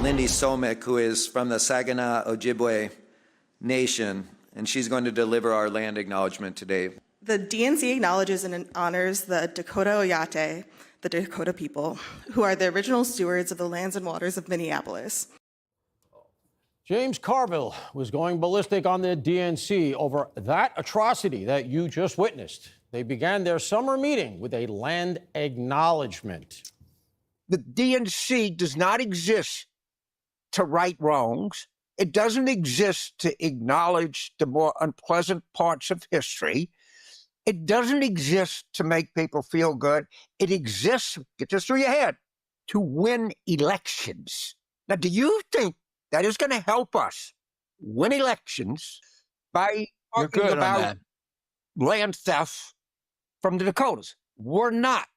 Lindy Somick, who is from the Saginaw Ojibwe Nation, and she's going to deliver our land acknowledgement today. The DNC acknowledges and honors the Dakota Oyate, the Dakota people, who are the original stewards of the lands and waters of Minneapolis. James Carville was going ballistic on the DNC over that atrocity that you just witnessed. They began their summer meeting with a land acknowledgement. The DNC does not exist to right wrongs. It doesn't exist to acknowledge the more unpleasant parts of history. It doesn't exist to make people feel good. It exists, get this through your head, to win elections. Now, do you think that is going to help us win elections by talking about land theft from the Dakotas? We're not.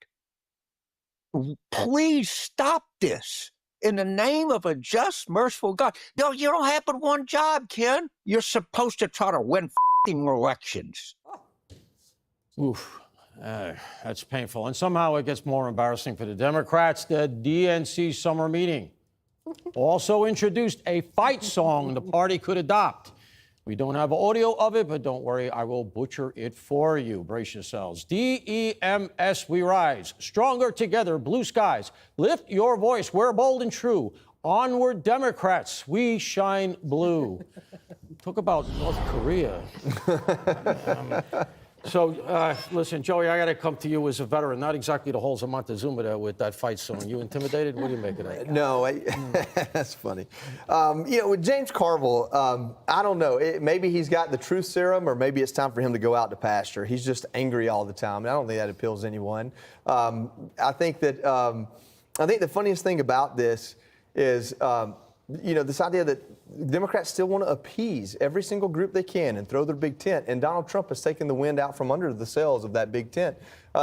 Please stop this in the name of a just, merciful God. No, you don't have but one job, Ken. You're supposed to try to win elections. Oof, that's painful. And somehow it gets more embarrassing for the Democrats. The DNC summer meeting also introduced a fight song the party could adopt. We don't have audio of it, but don't worry, I will butcher it for you. Brace yourselves. DEMS, we rise. Stronger together, blue skies. Lift your voice, we're bold and true. Onward, Democrats, we shine blue. Talk about North Korea. Listen, Joey, I got to come to you as a veteran, not exactly the halls of Montezuma there with that fight song. You intimidated? What do you make of that? No, that's funny. With James Carville, I don't know. Maybe he's got the truth serum, or maybe it's time for him to go out to pasture. He's just angry all the time, and I don't think that appeals to anyone. I think the funniest thing about this is, this idea that Democrats still want to appease every single group they can and throw their big tent, and Donald Trump has taken the wind out from under the sails of that big tent.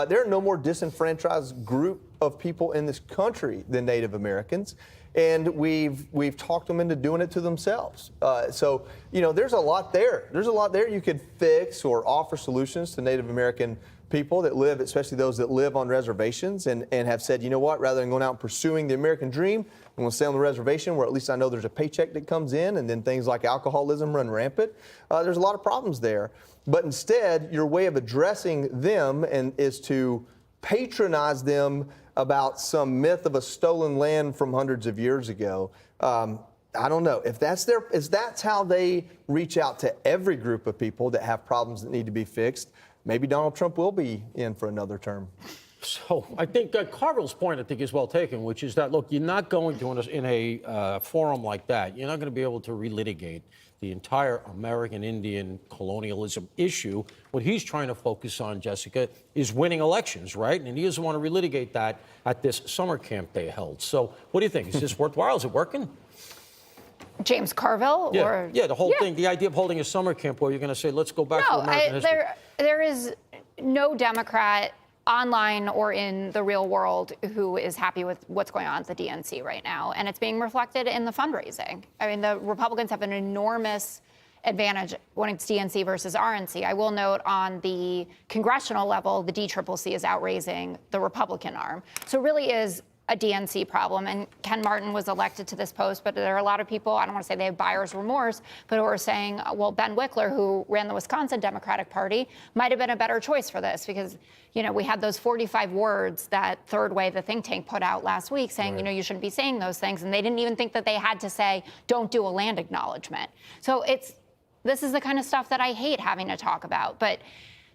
There are no more disenfranchised group of people in this country than Native Americans, and we've talked them into doing it to themselves. There's a lot there. There's a lot there you could fix or offer solutions to Native American people that live, especially those that live on reservations, and have said, you know what, rather than going out and pursuing the American dream, I'm going to stay on the reservation where at least I know there's a paycheck that comes in, and then things like alcoholism run rampant. There's a lot of problems there. But instead, your way of addressing them is to patronize them about some myth of a stolen land from hundreds of years ago. I don't know. If that's how they reach out to every group of people that have problems that need to be fixed, maybe Donald Trump will be in for another term. So I think Carville's point, I think, is well taken, which is that, look, you're not going to, in a forum like that, you're not going to be able to relitigate the entire American Indian colonialism issue. What he's trying to focus on, Jessica, is winning elections, right? And he doesn't want to relitigate that at this summer camp they held. So what do you think? Is this worthwhile? Is it working? James Carville? Yeah, the whole thing, the idea of holding a summer camp where you're going to say, let's go back to American history. There is no Democrat online or in the real world who is happy with what's going on at the DNC right now. And it's being reflected in the fundraising. I mean, the Republicans have an enormous advantage when it's DNC versus RNC. I will note on the congressional level, the DCCC is outraising the Republican arm. So it really is a DNC problem. And Ken Martin was elected to this post, but there are a lot of people, I don't want to say they have buyer's remorse, but who are saying, well, Ben Wickler, who ran the Wisconsin Democratic Party, might have been a better choice for this because, we had those 45 words that Third Way, the think tank, put out last week saying, you shouldn't be saying those things. And they didn't even think that they had to say, don't do a land acknowledgement. So this is the kind of stuff that I hate having to talk about. But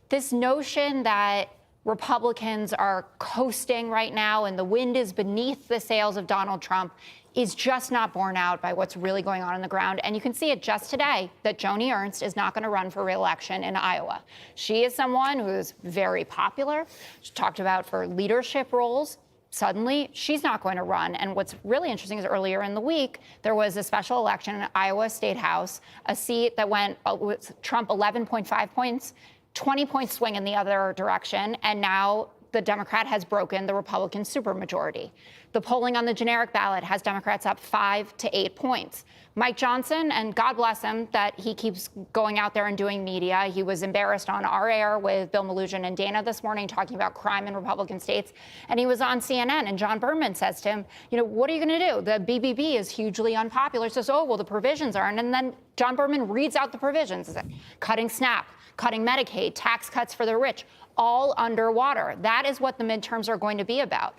this notion that Republicans are coasting right now and the wind is beneath the sails of Donald Trump is just not borne out by what's really going on the ground. And you can see it just today that Joni Ernst is not going to run for re-election in Iowa. She is someone who is very popular. She talked about for leadership roles. Suddenly, she's not going to run. And what's really interesting is earlier in the week, there was a special election in Iowa State House, a seat that went with Trump 11.5 points, 20-point swing in the other direction, and now the Democrat has broken the Republican supermajority. The polling on the generic ballot has Democrats up 5 to 8 points. Mike Johnson, and God bless him that he keeps going out there and doing media. He was embarrassed on our air with Bill Melugin and Dana this morning talking about crime in Republican states. And he was on CNN, and John Berman says to him, what are you going to do? The BBB is hugely unpopular. He says, oh, well, the provisions aren't. And then John Berman reads out the provisions. Cutting SNAP, cutting Medicaid, tax cuts for the rich, all underwater. That is what the midterms are going to be about.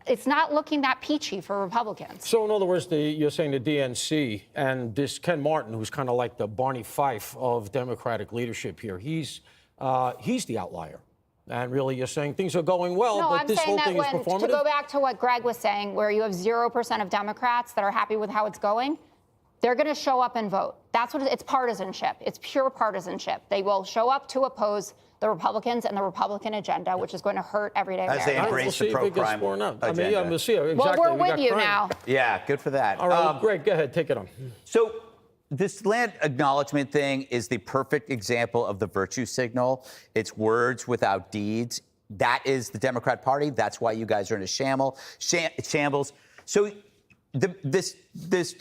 It's not looking that peachy for Republicans. So in other words, you're saying the DNC and this Ken Martin, who's kind of like the Barney Fife of Democratic leadership here, he's the outlier. And really, you're saying things are going well, no, but I'm this saying whole that thing is performative? To go back to what Greg was saying, where you have 0% of Democrats that are happy with how it's going, they're going to show up and vote. That's what it's partisanship. It's pure partisanship. They will show up to oppose the Republicans and the Republican agenda, which is going to hurt everyday As they Americans. embrace the pro-crime agenda. We'll see. Exactly. Well, we're We with got you crime. now. Yeah, good for that. All right, Greg, go ahead, take it on. So this land acknowledgement thing is the perfect example of the virtue signal. It's words without deeds. That is the Democrat Party. That's why you guys are in a shambles. So this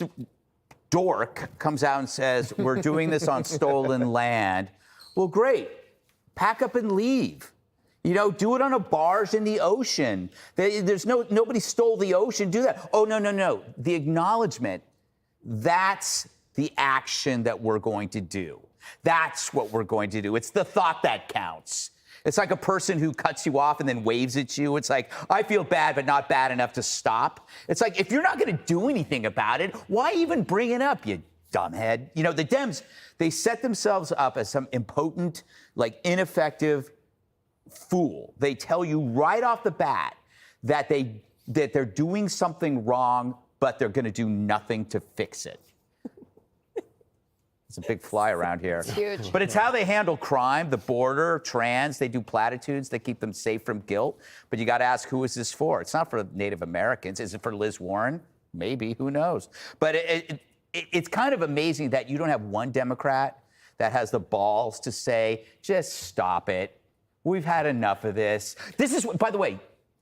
dork comes out and says, we're doing this on stolen land. Well, great. Pack up and leave. Do it on a barge in the ocean. Nobody stole the ocean. Do that. Oh, no. The acknowledgement, that's the action that we're going to do. That's what we're going to do. It's the thought that counts. It's like a person who cuts you off and then waves at you. It's like, I feel bad, but not bad enough to stop. It's like, if you're not going to do anything about it, why even bring it up, you dumbhead? The Dems, they set themselves up as some impotent, ineffective fool. They tell you right off the bat that they're doing something wrong, but they're going to do nothing to fix it. It's a big fly around here. It's huge. But it's how they handle crime, the border, trans. They do platitudes that keep them safe from guilt. But you got to ask, who is this for? It's not for Native Americans. Is it for Liz Warren? Maybe. Who knows? But it's kind of amazing that you don't have one Democrat that has the balls to say, just stop it. We've had enough of this. By the way,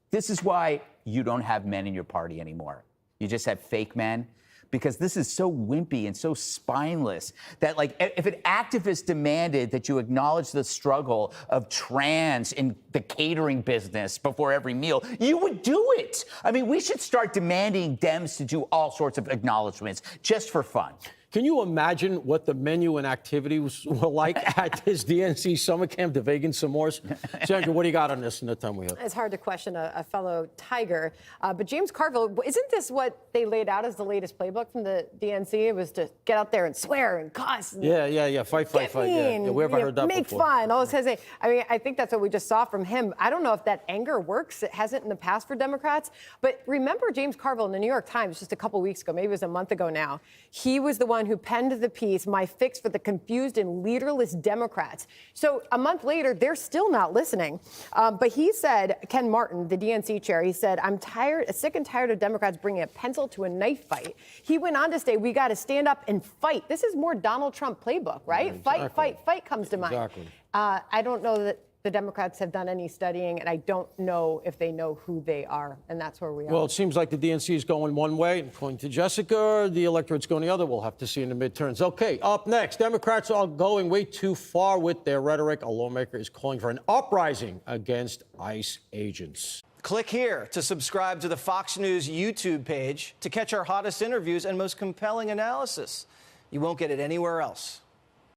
this is why you don't have men in your party anymore. You just have fake men. Because this is so wimpy and so spineless that, if an activist demanded that you acknowledge the struggle of trans in the catering business before every meal, you would do it. I mean, we should start demanding Dems to do all sorts of acknowledgments just for fun. Can you imagine what the menu and activities were like at this DNC summer camp, the vegan s'mores? Sandra, what do you got on this in the time we have? It's hard to question a fellow Tiger. But James Carville, isn't this what they laid out as the latest playbook from the DNC? It was to get out there and swear and cuss. And Yeah. Fight. Yeah, we haven't heard that make before. fun. All this kind of thing. I mean, I think that's what we just saw from him. I don't know if that anger works. It hasn't in the past for Democrats. But remember James Carville in the New York Times just a couple weeks ago, maybe it was a month ago now. He was the one who penned the piece, My Fix for the Confused and Leaderless Democrats. So a month later, they're still not listening. But he said, Ken Martin, the DNC chair, he said, I'm sick and tired of Democrats bringing a pencil to a knife fight. He went on to say, we got to stand up and fight. This is more Donald Trump playbook, right? Yeah, exactly. Fight comes to mind. Exactly. I don't know that the Democrats have done any studying, and I don't know if they know who they are, and that's where we are. Well, it seems like the DNC is going one way. According to Jessica, the electorate's going the other. We'll have to see in the midterms. Okay, up next, Democrats are going way too far with their rhetoric. A lawmaker is calling for an uprising against ICE agents. Click here to subscribe to the Fox News YouTube page to catch our hottest interviews and most compelling analysis. You won't get it anywhere else.